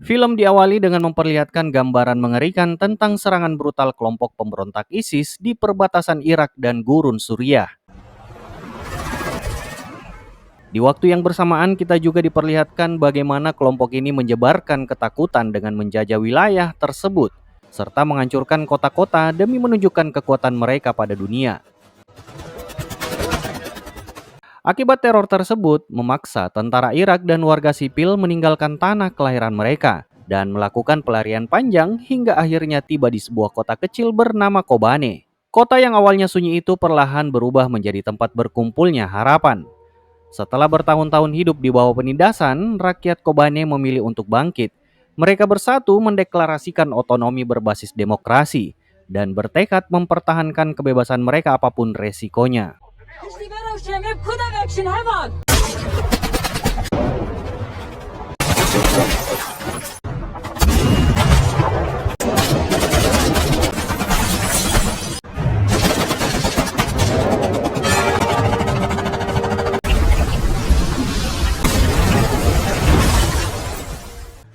Film diawali dengan memperlihatkan gambaran mengerikan tentang serangan brutal kelompok pemberontak ISIS di perbatasan Irak dan Gurun Suriah. Di waktu yang bersamaan kita juga diperlihatkan bagaimana kelompok ini menyebarkan ketakutan dengan menjajah wilayah tersebut, serta menghancurkan kota-kota demi menunjukkan kekuatan mereka pada dunia. Akibat teror tersebut, memaksa tentara Irak dan warga sipil meninggalkan tanah kelahiran mereka dan melakukan pelarian panjang hingga akhirnya tiba di sebuah kota kecil bernama Kobane. Kota yang awalnya sunyi itu perlahan berubah menjadi tempat berkumpulnya harapan. Setelah bertahun-tahun hidup di bawah penindasan, rakyat Kobane memilih untuk bangkit. Mereka bersatu mendeklarasikan otonomi berbasis demokrasi dan bertekad mempertahankan kebebasan mereka apapun resikonya.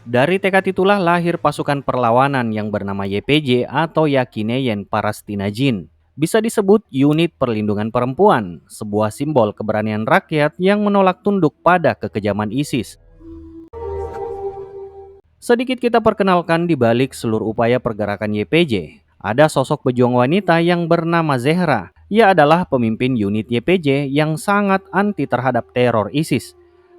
Dari tekad itulah lahir pasukan perlawanan yang bernama YPJ atau Yakineyen Parastinajin. Bisa disebut unit perlindungan perempuan, sebuah simbol keberanian rakyat yang menolak tunduk pada kekejaman ISIS. Sedikit kita perkenalkan di balik seluruh upaya pergerakan YPJ. Ada sosok pejuang wanita yang bernama Zehra. Ia adalah pemimpin unit YPJ yang sangat anti terhadap teror ISIS.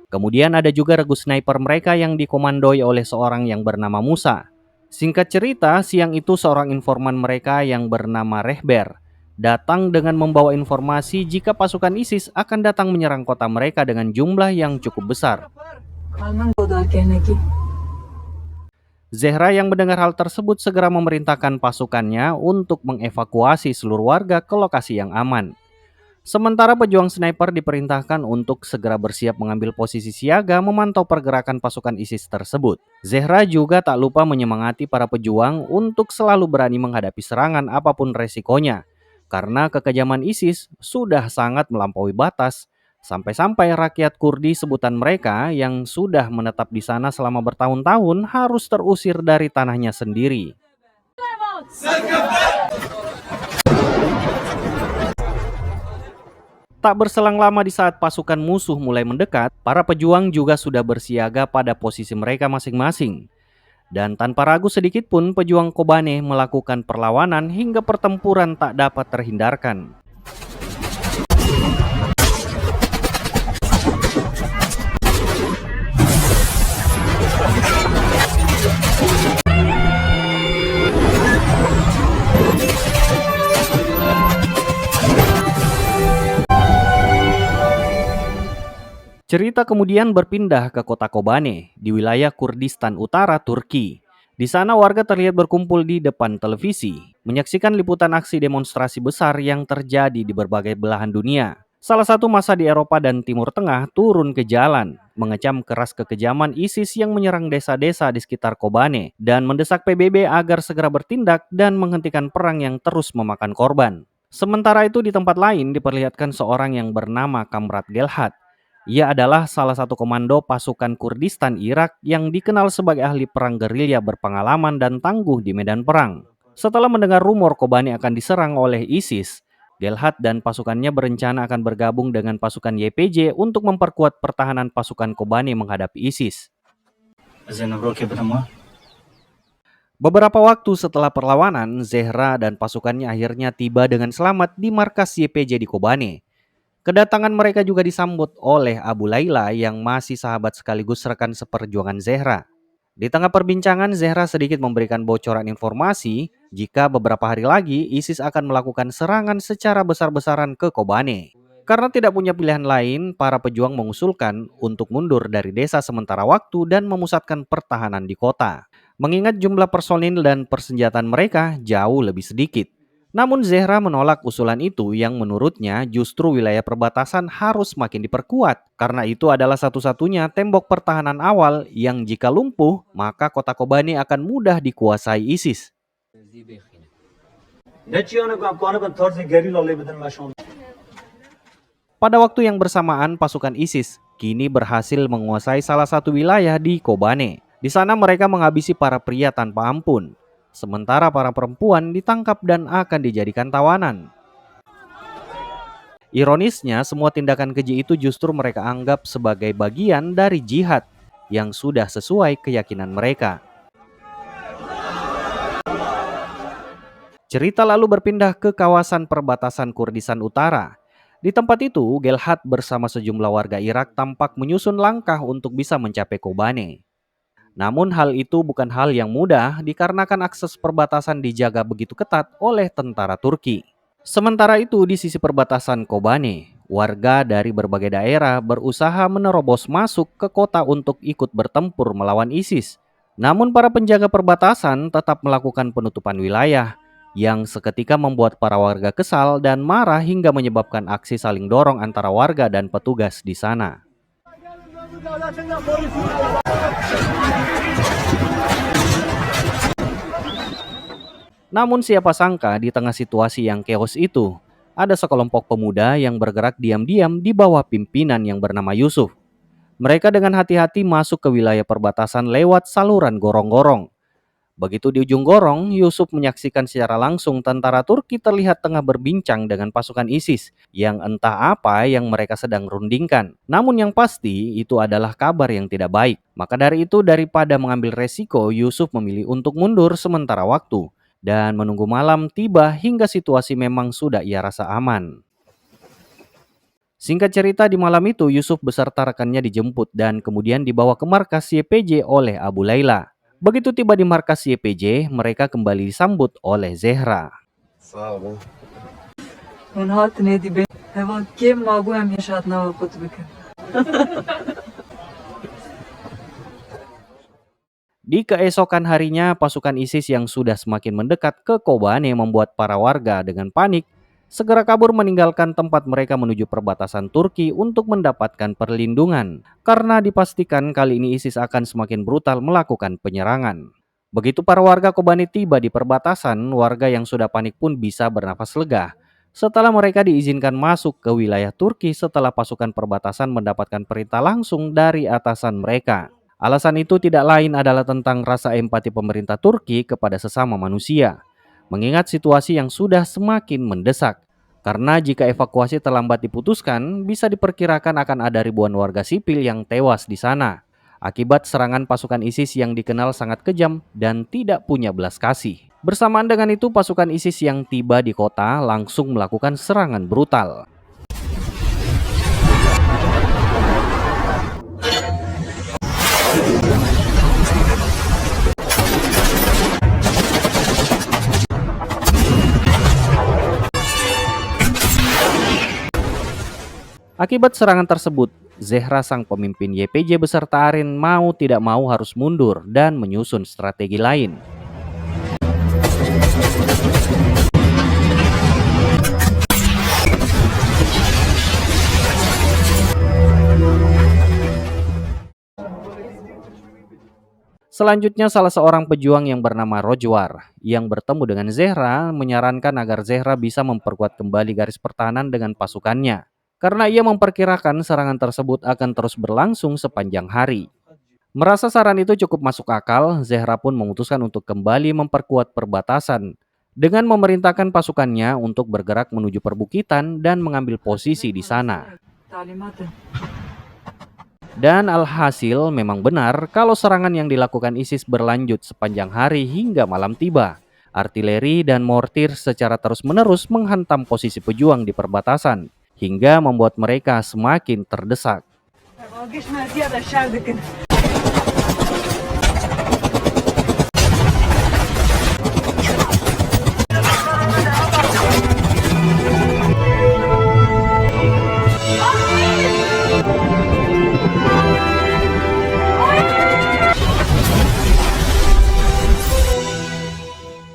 Kemudian ada juga regu sniper mereka yang dikomandoi oleh seorang yang bernama Musa. Singkat cerita, siang itu seorang informan mereka yang bernama Rehber datang dengan membawa informasi jika pasukan ISIS akan datang menyerang kota mereka dengan jumlah yang cukup besar. Zehra yang mendengar hal tersebut segera memerintahkan pasukannya untuk mengevakuasi seluruh warga ke lokasi yang aman. Sementara pejuang sniper diperintahkan untuk segera bersiap mengambil posisi siaga memantau pergerakan pasukan ISIS tersebut. Zehra juga tak lupa menyemangati para pejuang untuk selalu berani menghadapi serangan apapun resikonya. Karena kekejaman ISIS sudah sangat melampaui batas, sampai-sampai rakyat Kurdi sebutan mereka yang sudah menetap di sana selama bertahun-tahun harus terusir dari tanahnya sendiri. Tak berselang lama di saat pasukan musuh mulai mendekat, para pejuang juga sudah bersiaga pada posisi mereka masing-masing. Dan tanpa ragu sedikit pun pejuang Kobane melakukan perlawanan hingga pertempuran tak dapat terhindarkan. Cerita kemudian berpindah ke kota Kobane di wilayah Kurdistan Utara, Turki. Di sana warga terlihat berkumpul di depan televisi, menyaksikan liputan aksi demonstrasi besar yang terjadi di berbagai belahan dunia. Salah satu massa di Eropa dan Timur Tengah turun ke jalan, mengecam keras kekejaman ISIS yang menyerang desa-desa di sekitar Kobane dan mendesak PBB agar segera bertindak dan menghentikan perang yang terus memakan korban. Sementara itu di tempat lain diperlihatkan seorang yang bernama Kamrat Gelhat. Ia adalah salah satu komando pasukan Kurdistan Irak yang dikenal sebagai ahli perang gerilya berpengalaman dan tangguh di medan perang. Setelah mendengar rumor Kobani akan diserang oleh ISIS, Gelhat dan pasukannya berencana akan bergabung dengan pasukan YPJ untuk memperkuat pertahanan pasukan Kobani menghadapi ISIS. Beberapa waktu setelah perlawanan, Zehra dan pasukannya akhirnya tiba dengan selamat di markas YPJ di Kobane. Kedatangan mereka juga disambut oleh Abu Laila yang masih sahabat sekaligus rekan seperjuangan Zehra. Di tengah perbincangan, Zehra sedikit memberikan bocoran informasi jika beberapa hari lagi ISIS akan melakukan serangan secara besar-besaran ke Kobane. Karena tidak punya pilihan lain, para pejuang mengusulkan untuk mundur dari desa sementara waktu dan memusatkan pertahanan di kota. Mengingat jumlah personil dan persenjataan mereka jauh lebih sedikit. Namun Zehra menolak usulan itu yang menurutnya justru wilayah perbatasan harus makin diperkuat. Karena itu adalah satu-satunya tembok pertahanan awal yang jika lumpuh, maka kota Kobani akan mudah dikuasai ISIS. Pada waktu yang bersamaan, pasukan ISIS kini berhasil menguasai salah satu wilayah di Kobane. Di sana mereka menghabisi para pria tanpa ampun, sementara para perempuan ditangkap dan akan dijadikan tawanan. Ironisnya, semua tindakan keji itu justru mereka anggap sebagai bagian dari jihad yang sudah sesuai keyakinan mereka. Cerita lalu berpindah ke kawasan perbatasan Kurdistan Utara. Di tempat itu, Gelhat bersama sejumlah warga Irak tampak menyusun langkah untuk bisa mencapai Kobane. Namun hal itu bukan hal yang mudah dikarenakan akses perbatasan dijaga begitu ketat oleh tentara Turki. Sementara itu di sisi perbatasan Kobane, warga dari berbagai daerah berusaha menerobos masuk ke kota untuk ikut bertempur melawan ISIS. Namun para penjaga perbatasan tetap melakukan penutupan wilayah yang seketika membuat para warga kesal dan marah hingga menyebabkan aksi saling dorong antara warga dan petugas di sana. Namun siapa sangka di tengah situasi yang chaos itu, ada sekelompok pemuda yang bergerak diam-diam di bawah pimpinan yang bernama Yusuf. Mereka dengan hati-hati masuk ke wilayah perbatasan lewat saluran gorong-gorong. Begitu di ujung gorong, Yusuf menyaksikan secara langsung tentara Turki terlihat tengah berbincang dengan pasukan ISIS yang entah apa yang mereka sedang rundingkan. Namun yang pasti itu adalah kabar yang tidak baik. Maka dari itu daripada mengambil resiko, Yusuf memilih untuk mundur sementara waktu dan menunggu malam tiba hingga situasi memang sudah ia rasa aman. Singkat cerita, di malam itu Yusuf beserta rekannya dijemput dan kemudian dibawa ke markas YPJ oleh Abu Laila. Begitu tiba di markas YPJ, mereka kembali disambut oleh Zehra. Di keesokan harinya, pasukan ISIS yang sudah semakin mendekat ke Kobane membuat para warga dengan panik segera kabur meninggalkan tempat mereka menuju perbatasan Turki untuk mendapatkan perlindungan. Karena dipastikan kali ini ISIS akan semakin brutal melakukan penyerangan. Begitu para warga Kobane tiba di perbatasan, warga yang sudah panik pun bisa bernafas lega setelah mereka diizinkan masuk ke wilayah Turki setelah pasukan perbatasan mendapatkan perintah langsung dari atasan mereka. Alasan itu tidak lain adalah tentang rasa empati pemerintah Turki kepada sesama manusia, mengingat situasi yang sudah semakin mendesak. Karena jika evakuasi terlambat diputuskan, bisa diperkirakan akan ada ribuan warga sipil yang tewas di sana akibat serangan pasukan ISIS yang dikenal sangat kejam dan tidak punya belas kasih. Bersamaan dengan itu, pasukan ISIS yang tiba di kota langsung melakukan serangan brutal. Akibat serangan tersebut, Zehra sang pemimpin YPJ beserta Arin mau tidak mau harus mundur dan menyusun strategi lain. Selanjutnya salah seorang pejuang yang bernama Rojwar yang bertemu dengan Zehra menyarankan agar Zehra bisa memperkuat kembali garis pertahanan dengan pasukannya. Karena ia memperkirakan serangan tersebut akan terus berlangsung sepanjang hari. Merasa saran itu cukup masuk akal, Zehra pun memutuskan untuk kembali memperkuat perbatasan dengan memerintahkan pasukannya untuk bergerak menuju perbukitan dan mengambil posisi di sana. Dan alhasil memang benar kalau serangan yang dilakukan ISIS berlanjut sepanjang hari hingga malam tiba. Artileri dan mortir secara terus-menerus menghantam posisi pejuang di perbatasan hingga membuat mereka semakin terdesak.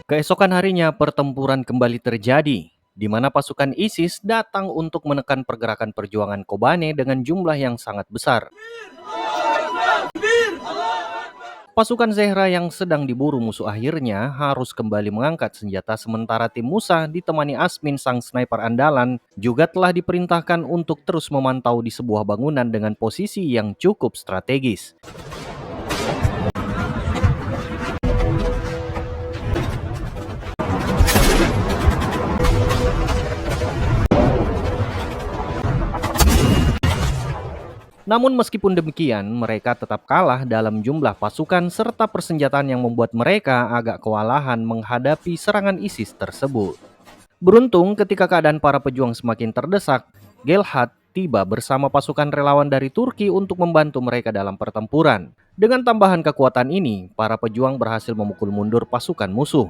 Keesokan harinya pertempuran kembali terjadi, di mana pasukan ISIS datang untuk menekan pergerakan perjuangan Kobane dengan jumlah yang sangat besar. Pasukan Zehra yang sedang diburu musuh akhirnya harus kembali mengangkat senjata sementara tim Musa ditemani Asmin sang sniper andalan juga telah diperintahkan untuk terus memantau di sebuah bangunan dengan posisi yang cukup strategis. Namun meskipun demikian, mereka tetap kalah dalam jumlah pasukan serta persenjataan yang membuat mereka agak kewalahan menghadapi serangan ISIS tersebut. Beruntung ketika keadaan para pejuang semakin terdesak, Gelhad tiba bersama pasukan relawan dari Turki untuk membantu mereka dalam pertempuran. Dengan tambahan kekuatan ini, para pejuang berhasil memukul mundur pasukan musuh.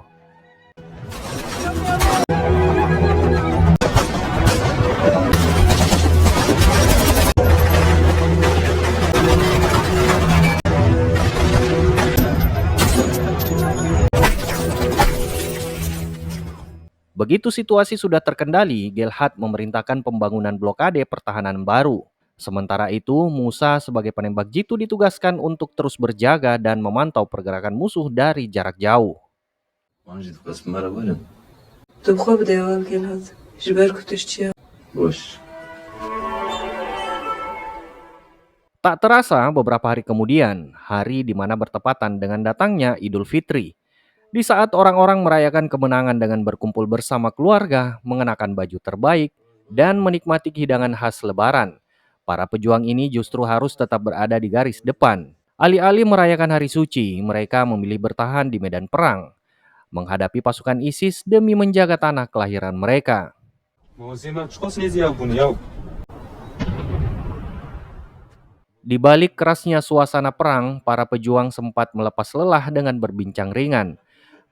Begitu situasi sudah terkendali, Gelhad memerintahkan pembangunan blokade pertahanan baru. Sementara itu, Musa sebagai penembak jitu ditugaskan untuk terus berjaga dan memantau pergerakan musuh dari jarak jauh. Tak terasa beberapa hari kemudian, hari di mana bertepatan dengan datangnya Idul Fitri. Di saat orang-orang merayakan kemenangan dengan berkumpul bersama keluarga, mengenakan baju terbaik, dan menikmati hidangan khas Lebaran, para pejuang ini justru harus tetap berada di garis depan. Alih-alih merayakan hari suci, mereka memilih bertahan di medan perang, menghadapi pasukan ISIS demi menjaga tanah kelahiran mereka. Di balik kerasnya suasana perang, para pejuang sempat melepas lelah dengan berbincang ringan,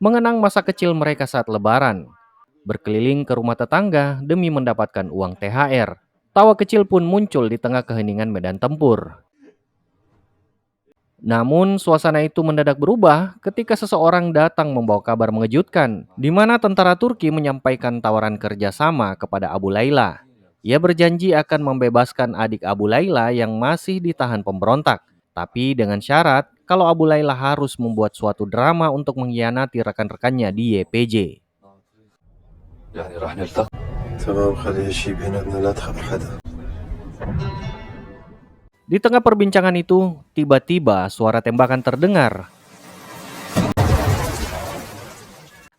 mengenang masa kecil mereka saat Lebaran, berkeliling ke rumah tetangga demi mendapatkan uang THR. Tawa kecil pun muncul di tengah keheningan medan tempur. Namun, suasana itu mendadak berubah ketika seseorang datang membawa kabar mengejutkan, di mana tentara Turki menyampaikan tawaran kerjasama kepada Abu Layla. Ia berjanji akan membebaskan adik Abu Layla yang masih ditahan pemberontak, tapi dengan syarat kalau Abu Layla harus membuat suatu drama untuk mengkhianati rekan-rekannya di YPJ. Di tengah perbincangan itu, tiba-tiba suara tembakan terdengar.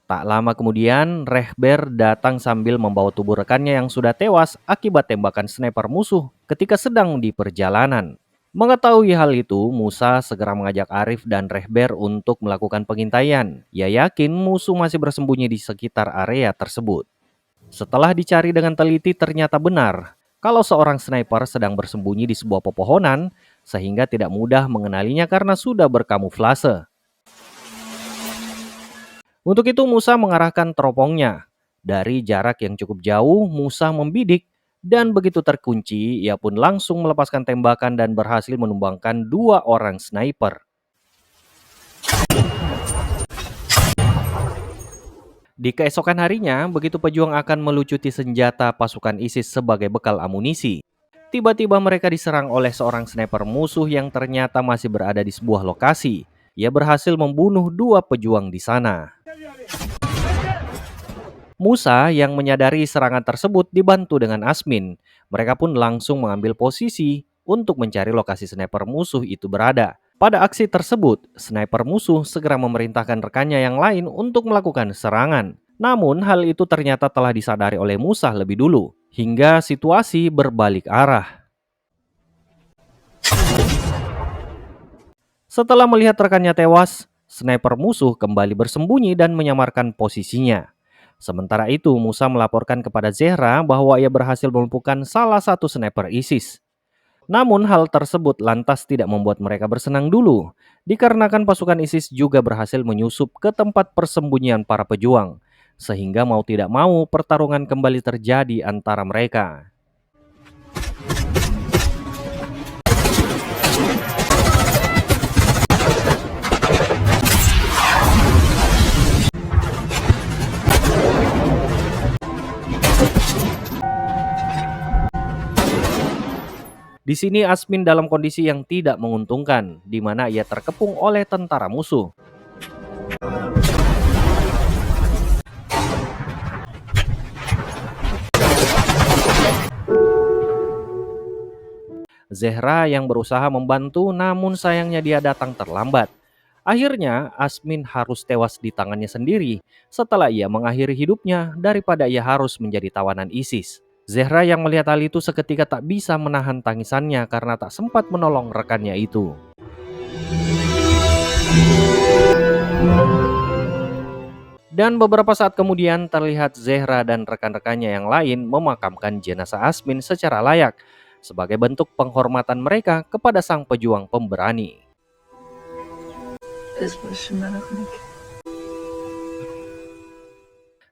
Tak lama kemudian, Rehber datang sambil membawa tubuh rekannya yang sudah tewas akibat tembakan sniper musuh ketika sedang di perjalanan. Mengetahui hal itu, Musa segera mengajak Arif dan Rehber untuk melakukan pengintaian. Ia yakin musuh masih bersembunyi di sekitar area tersebut. Setelah dicari dengan teliti, ternyata benar kalau seorang sniper sedang bersembunyi di sebuah pepohonan sehingga tidak mudah mengenalinya karena sudah berkamuflase. Untuk itu Musa mengarahkan teropongnya. Dari jarak yang cukup jauh, Musa membidik dan begitu terkunci, ia pun langsung melepaskan tembakan dan berhasil menumbangkan 2 orang sniper. Di keesokan harinya, begitu pejuang akan melucuti senjata pasukan ISIS sebagai bekal amunisi, tiba-tiba mereka diserang oleh seorang sniper musuh yang ternyata masih berada di sebuah lokasi. Ia berhasil membunuh 2 pejuang di sana. Musa yang menyadari serangan tersebut dibantu dengan Asmin. Mereka pun langsung mengambil posisi untuk mencari lokasi sniper musuh itu berada. Pada aksi tersebut, sniper musuh segera memerintahkan rekannya yang lain untuk melakukan serangan. Namun hal itu ternyata telah disadari oleh Musa lebih dulu, hingga situasi berbalik arah. Setelah melihat rekannya tewas, sniper musuh kembali bersembunyi dan menyamarkan posisinya. Sementara itu, Musa melaporkan kepada Zehra bahwa ia berhasil melumpuhkan salah satu sniper ISIS. Namun hal tersebut lantas tidak membuat mereka bersenang dulu, dikarenakan pasukan ISIS juga berhasil menyusup ke tempat persembunyian para pejuang, sehingga mau tidak mau pertarungan kembali terjadi antara mereka. Di sini Asmin dalam kondisi yang tidak menguntungkan, di mana ia terkepung oleh tentara musuh. Zehra yang berusaha membantu, namun sayangnya dia datang terlambat. Akhirnya Asmin harus tewas di tangannya sendiri setelah ia mengakhiri hidupnya daripada ia harus menjadi tawanan ISIS. Zehra yang melihat hal itu seketika tak bisa menahan tangisannya karena tak sempat menolong rekannya itu. Dan beberapa saat kemudian terlihat Zehra dan rekan-rekannya yang lain memakamkan jenazah Asmin secara layak sebagai bentuk penghormatan mereka kepada sang pejuang pemberani.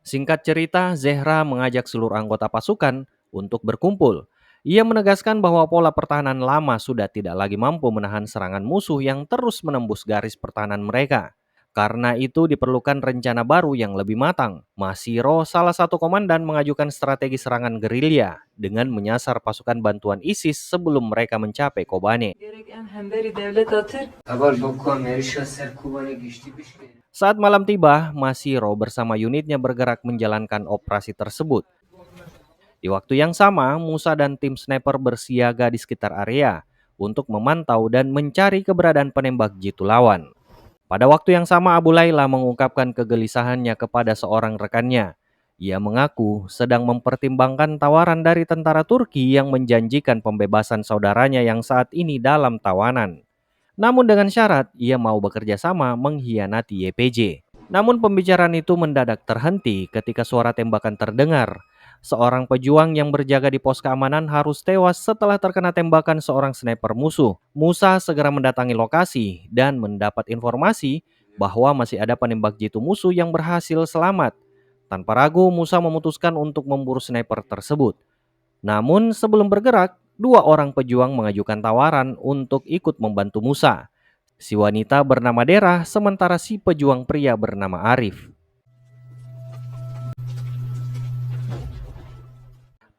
Singkat cerita, Zehra mengajak seluruh anggota pasukan untuk berkumpul. Ia menegaskan bahwa pola pertahanan lama sudah tidak lagi mampu menahan serangan musuh yang terus menembus garis pertahanan mereka. Karena itu diperlukan rencana baru yang lebih matang. Masiro, salah satu komandan, mengajukan strategi serangan gerilya dengan menyasar pasukan bantuan ISIS sebelum mereka mencapai Kobane. Saat malam tiba, Masiro bersama unitnya bergerak menjalankan operasi tersebut. Di waktu yang sama, Musa dan tim sniper bersiaga di sekitar area untuk memantau dan mencari keberadaan penembak jitu lawan. Pada waktu yang sama, Abu Layla mengungkapkan kegelisahannya kepada seorang rekannya. Ia mengaku sedang mempertimbangkan tawaran dari tentara Turki yang menjanjikan pembebasan saudaranya yang saat ini dalam tawanan. Namun dengan syarat ia mau bekerja sama mengkhianati YPJ. Namun pembicaraan itu mendadak terhenti ketika suara tembakan terdengar. Seorang pejuang yang berjaga di pos keamanan harus tewas setelah terkena tembakan seorang sniper musuh. Musa segera mendatangi lokasi dan mendapat informasi bahwa masih ada penembak jitu musuh yang berhasil selamat. Tanpa ragu, Musa memutuskan untuk memburu sniper tersebut. Namun sebelum bergerak, dua orang pejuang mengajukan tawaran untuk ikut membantu Musa. Si wanita bernama Dera, sementara si pejuang pria bernama Arif.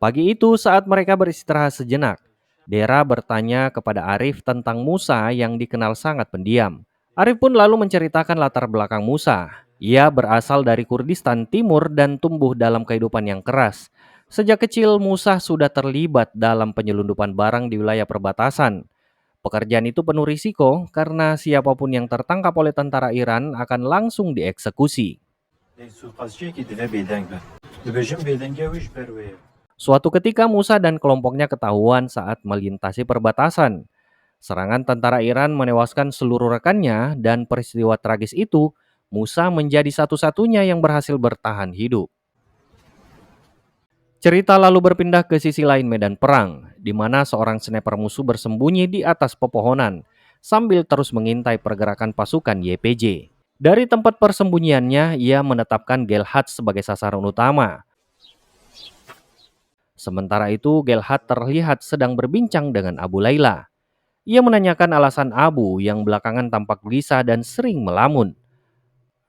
Pagi itu saat mereka beristirahat sejenak, Dera bertanya kepada Arif tentang Musa yang dikenal sangat pendiam. Arif pun lalu menceritakan latar belakang Musa. Ia berasal dari Kurdistan Timur dan tumbuh dalam kehidupan yang keras. Sejak kecil Musa sudah terlibat dalam penyelundupan barang di wilayah perbatasan. Pekerjaan itu penuh risiko karena siapapun yang tertangkap oleh tentara Iran akan langsung dieksekusi. Suatu ketika Musa dan kelompoknya ketahuan saat melintasi perbatasan. Serangan tentara Iran menewaskan seluruh rekannya dan peristiwa tragis itu, Musa menjadi satu-satunya yang berhasil bertahan hidup. Cerita lalu berpindah ke sisi lain medan perang, di mana seorang sniper musuh bersembunyi di atas pepohonan sambil terus mengintai pergerakan pasukan YPJ. Dari tempat persembunyiannya, ia menetapkan Gelhat sebagai sasaran utama. Sementara itu, Gelhat terlihat sedang berbincang dengan Abu Layla. Ia menanyakan alasan Abu yang belakangan tampak gelisah dan sering melamun.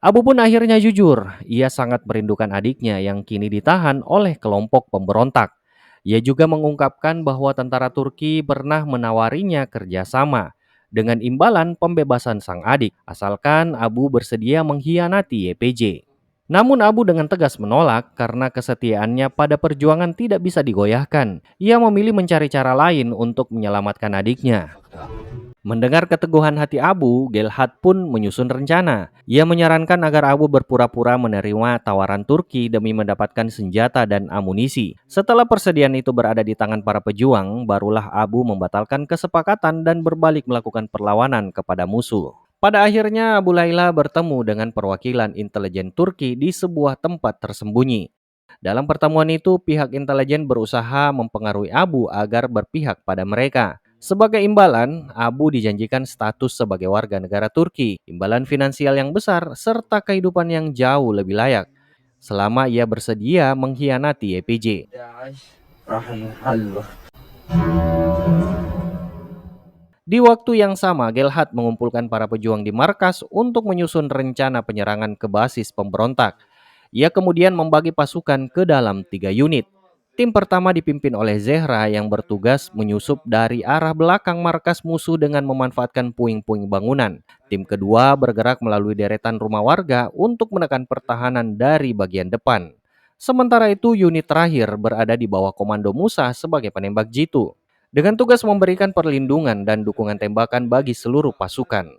Abu pun akhirnya jujur, ia sangat merindukan adiknya yang kini ditahan oleh kelompok pemberontak. Ia juga mengungkapkan bahwa tentara Turki pernah menawarinya kerjasama dengan imbalan pembebasan sang adik, asalkan Abu bersedia mengkhianati YPJ. Namun Abu dengan tegas menolak karena kesetiaannya pada perjuangan tidak bisa digoyahkan. Ia memilih mencari cara lain untuk menyelamatkan adiknya. Mendengar keteguhan hati Abu, Gelhat pun menyusun rencana. Ia menyarankan agar Abu berpura-pura menerima tawaran Turki demi mendapatkan senjata dan amunisi. Setelah persediaan itu berada di tangan para pejuang, barulah Abu membatalkan kesepakatan dan berbalik melakukan perlawanan kepada musuh. Pada akhirnya Abu Layla bertemu dengan perwakilan intelijen Turki di sebuah tempat tersembunyi. Dalam pertemuan itu, pihak intelijen berusaha mempengaruhi Abu agar berpihak pada mereka. Sebagai imbalan, Abu dijanjikan status sebagai warga negara Turki, imbalan finansial yang besar, serta kehidupan yang jauh lebih layak, selama ia bersedia mengkhianati YPJ. Di waktu yang sama, Gelhat mengumpulkan para pejuang di markas untuk menyusun rencana penyerangan ke basis pemberontak. Ia kemudian membagi pasukan ke dalam 3 unit. Tim pertama dipimpin oleh Zehra yang bertugas menyusup dari arah belakang markas musuh dengan memanfaatkan puing-puing bangunan. Tim kedua bergerak melalui deretan rumah warga untuk menekan pertahanan dari bagian depan. Sementara itu, unit terakhir berada di bawah komando Musa sebagai penembak jitu, dengan tugas memberikan perlindungan dan dukungan tembakan bagi seluruh pasukan.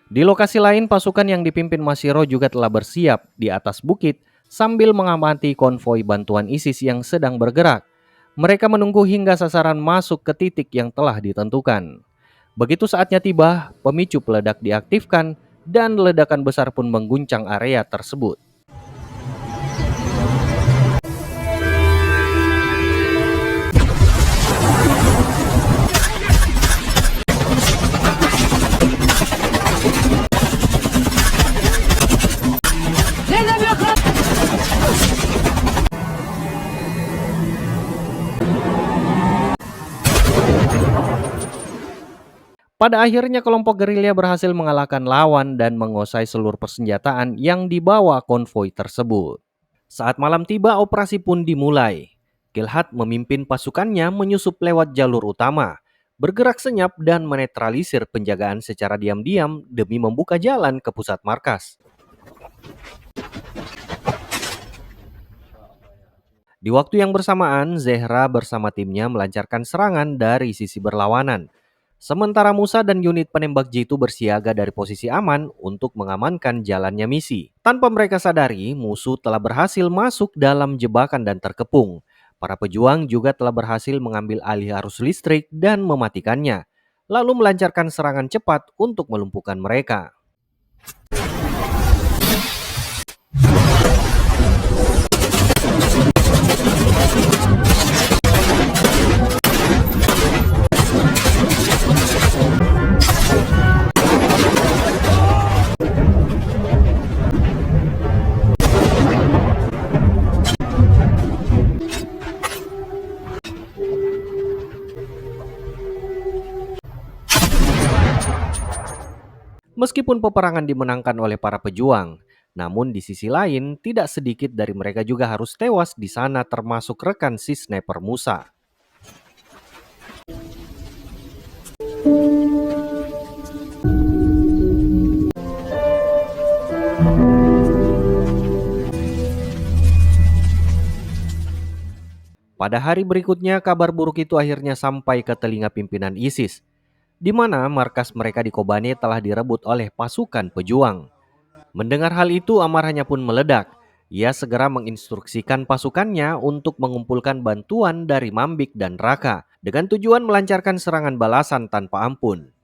Di lokasi lain, pasukan yang dipimpin Masiro juga telah bersiap di atas bukit sambil mengamati konvoi bantuan ISIS yang sedang bergerak. Mereka menunggu hingga sasaran masuk ke titik yang telah ditentukan. Begitu saatnya tiba, pemicu peledak diaktifkan dan ledakan besar pun mengguncang area tersebut. Pada akhirnya kelompok gerilya berhasil mengalahkan lawan dan menguasai seluruh persenjataan yang dibawa konvoi tersebut. Saat malam tiba, operasi pun dimulai. Gilhad memimpin pasukannya menyusup lewat jalur utama, bergerak senyap dan menetralisir penjagaan secara diam-diam demi membuka jalan ke pusat markas. Di waktu yang bersamaan, Zehra bersama timnya melancarkan serangan dari sisi berlawanan. Sementara Musa dan unit penembak jitu bersiaga dari posisi aman untuk mengamankan jalannya misi. Tanpa mereka sadari, musuh telah berhasil masuk dalam jebakan dan terkepung. Para pejuang juga telah berhasil mengambil alih arus listrik dan mematikannya, lalu melancarkan serangan cepat untuk melumpuhkan mereka. Meskipun peperangan dimenangkan oleh para pejuang, namun di sisi lain tidak sedikit dari mereka juga harus tewas di sana, termasuk rekan si sniper Musa. Pada hari berikutnya, kabar buruk itu akhirnya sampai ke telinga pimpinan ISIS, di mana markas mereka di Kobane telah direbut oleh pasukan pejuang. Mendengar hal itu, amarahnya pun meledak. Ia segera menginstruksikan pasukannya untuk mengumpulkan bantuan dari Mambik dan Raka dengan tujuan melancarkan serangan balasan tanpa ampun.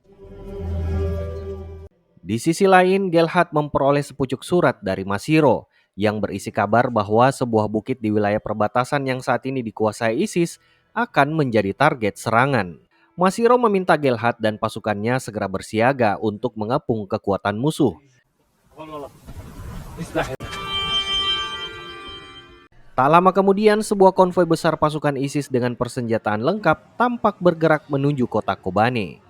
Di sisi lain, Gilhad memperoleh sepucuk surat dari Masiro yang berisi kabar bahwa sebuah bukit di wilayah perbatasan yang saat ini dikuasai ISIS akan menjadi target serangan. Masiro meminta Gilhad dan pasukannya segera bersiaga untuk mengepung kekuatan musuh. Tak lama kemudian, sebuah konvoi besar pasukan ISIS dengan persenjataan lengkap tampak bergerak menuju kota Kobane.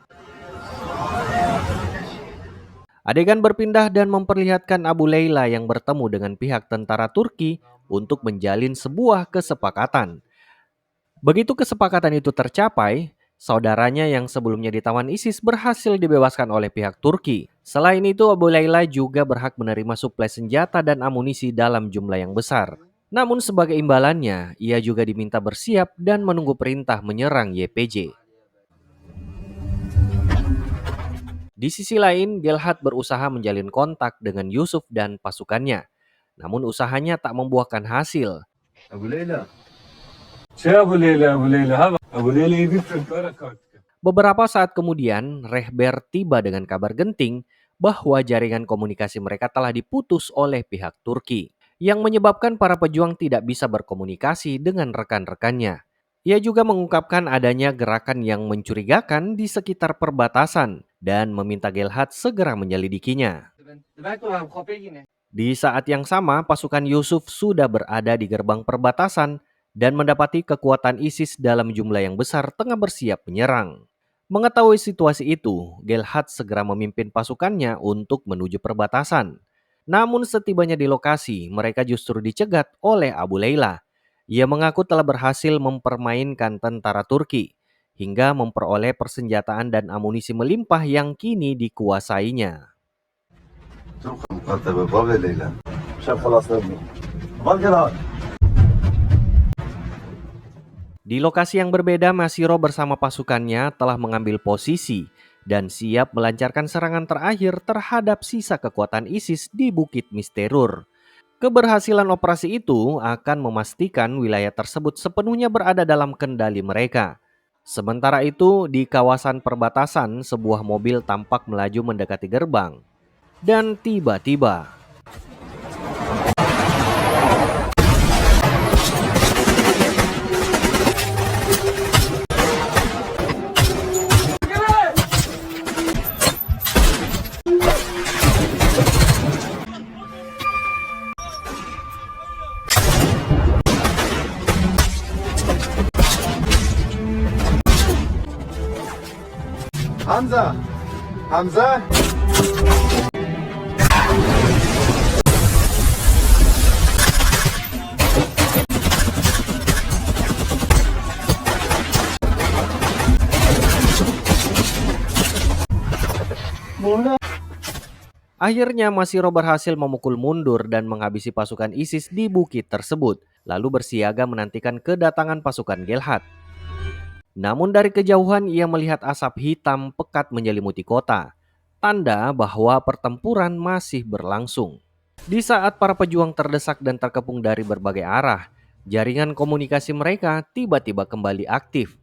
Adegan berpindah dan memperlihatkan Abu Layla yang bertemu dengan pihak tentara Turki untuk menjalin sebuah kesepakatan. Begitu kesepakatan itu tercapai, saudaranya yang sebelumnya ditawan ISIS berhasil dibebaskan oleh pihak Turki. Selain itu, Abu Layla juga berhak menerima suplai senjata dan amunisi dalam jumlah yang besar. Namun sebagai imbalannya, ia juga diminta bersiap dan menunggu perintah menyerang YPJ. Di sisi lain, Gilhad berusaha menjalin kontak dengan Yusuf dan pasukannya. Namun usahanya tak membuahkan hasil. Beberapa saat kemudian, Rehber tiba dengan kabar genting bahwa jaringan komunikasi mereka telah diputus oleh pihak Turki, yang menyebabkan para pejuang tidak bisa berkomunikasi dengan rekan-rekannya. Ia juga mengungkapkan adanya gerakan yang mencurigakan di sekitar perbatasan dan meminta Gilhad segera menyelidikinya. Di saat yang sama, pasukan Yusuf sudah berada di gerbang perbatasan dan mendapati kekuatan ISIS dalam jumlah yang besar tengah bersiap menyerang. Mengetahui situasi itu, Gilhad segera memimpin pasukannya untuk menuju perbatasan. Namun setibanya di lokasi, mereka justru dicegat oleh Abu Layla. Ia mengaku telah berhasil mempermainkan tentara Turki hingga memperoleh persenjataan dan amunisi melimpah yang kini dikuasainya. Di lokasi yang berbeda, Masiro bersama pasukannya telah mengambil posisi dan siap melancarkan serangan terakhir terhadap sisa kekuatan ISIS di Bukit Misterur. Keberhasilan operasi itu akan memastikan wilayah tersebut sepenuhnya berada dalam kendali mereka. Sementara itu, di kawasan perbatasan, sebuah mobil tampak melaju mendekati gerbang. Dan tiba-tiba, Hamza! Hamza! akhirnya Masiro berhasil memukul mundur dan menghabisi pasukan ISIS di bukit tersebut, lalu bersiaga menantikan kedatangan pasukan Gelhat. Namun dari kejauhan ia melihat asap hitam pekat menyelimuti kota, tanda bahwa pertempuran masih berlangsung. Di saat para pejuang terdesak dan terkepung dari berbagai arah, jaringan komunikasi mereka tiba-tiba kembali aktif.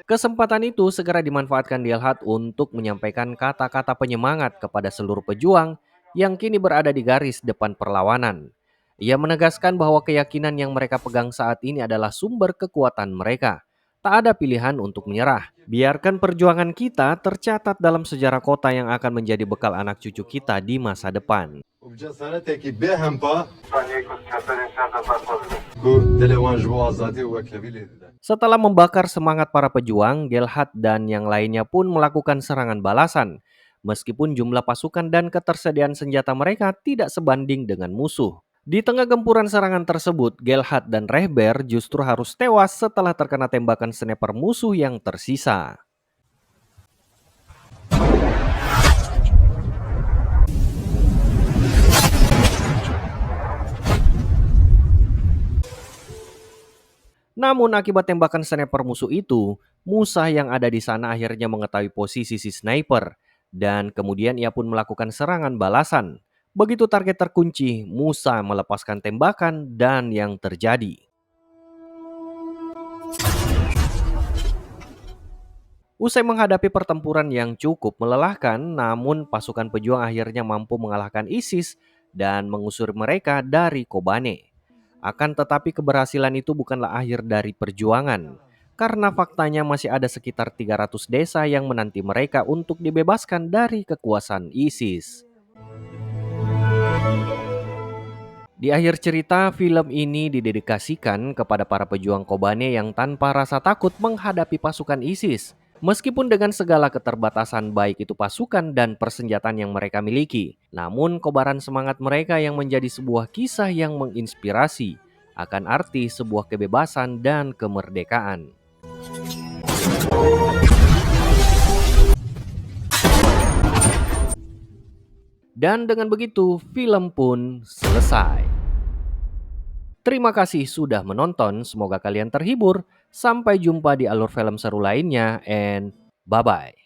Kesempatan itu segera dimanfaatkan Gelhat untuk menyampaikan kata-kata penyemangat kepada seluruh pejuang yang kini berada di garis depan perlawanan. Ia menegaskan bahwa keyakinan yang mereka pegang saat ini adalah sumber kekuatan mereka. Tak ada pilihan untuk menyerah. Biarkan perjuangan kita tercatat dalam sejarah kota yang akan menjadi bekal anak cucu kita di masa depan. Setelah membakar semangat para pejuang, Gelhat dan yang lainnya pun melakukan serangan balasan. Meskipun jumlah pasukan dan ketersediaan senjata mereka tidak sebanding dengan musuh. Di tengah gempuran serangan tersebut, Gelhat dan Rehber justru harus tewas setelah terkena tembakan sniper musuh yang tersisa. Namun akibat tembakan sniper musuh itu, Musa yang ada di sana akhirnya mengetahui posisi si sniper. Dan kemudian ia pun melakukan serangan balasan. Begitu target terkunci, Musa melepaskan tembakan dan yang terjadi. Usai menghadapi pertempuran yang cukup melelahkan, namun pasukan pejuang akhirnya mampu mengalahkan ISIS dan mengusir mereka dari Kobane. Akan tetapi keberhasilan itu bukanlah akhir dari perjuangan, karena faktanya masih ada sekitar 300 desa yang menanti mereka untuk dibebaskan dari kekuasaan ISIS. Di akhir cerita, film ini didedikasikan kepada para pejuang Kobane yang tanpa rasa takut menghadapi pasukan ISIS. Meskipun dengan segala keterbatasan baik itu pasukan dan persenjataan yang mereka miliki, namun kobaran semangat mereka yang menjadi sebuah kisah yang menginspirasi akan arti sebuah kebebasan dan kemerdekaan. Dan dengan begitu, film pun selesai. Terima kasih sudah menonton, semoga kalian terhibur. Sampai jumpa di alur film seru lainnya, and bye-bye.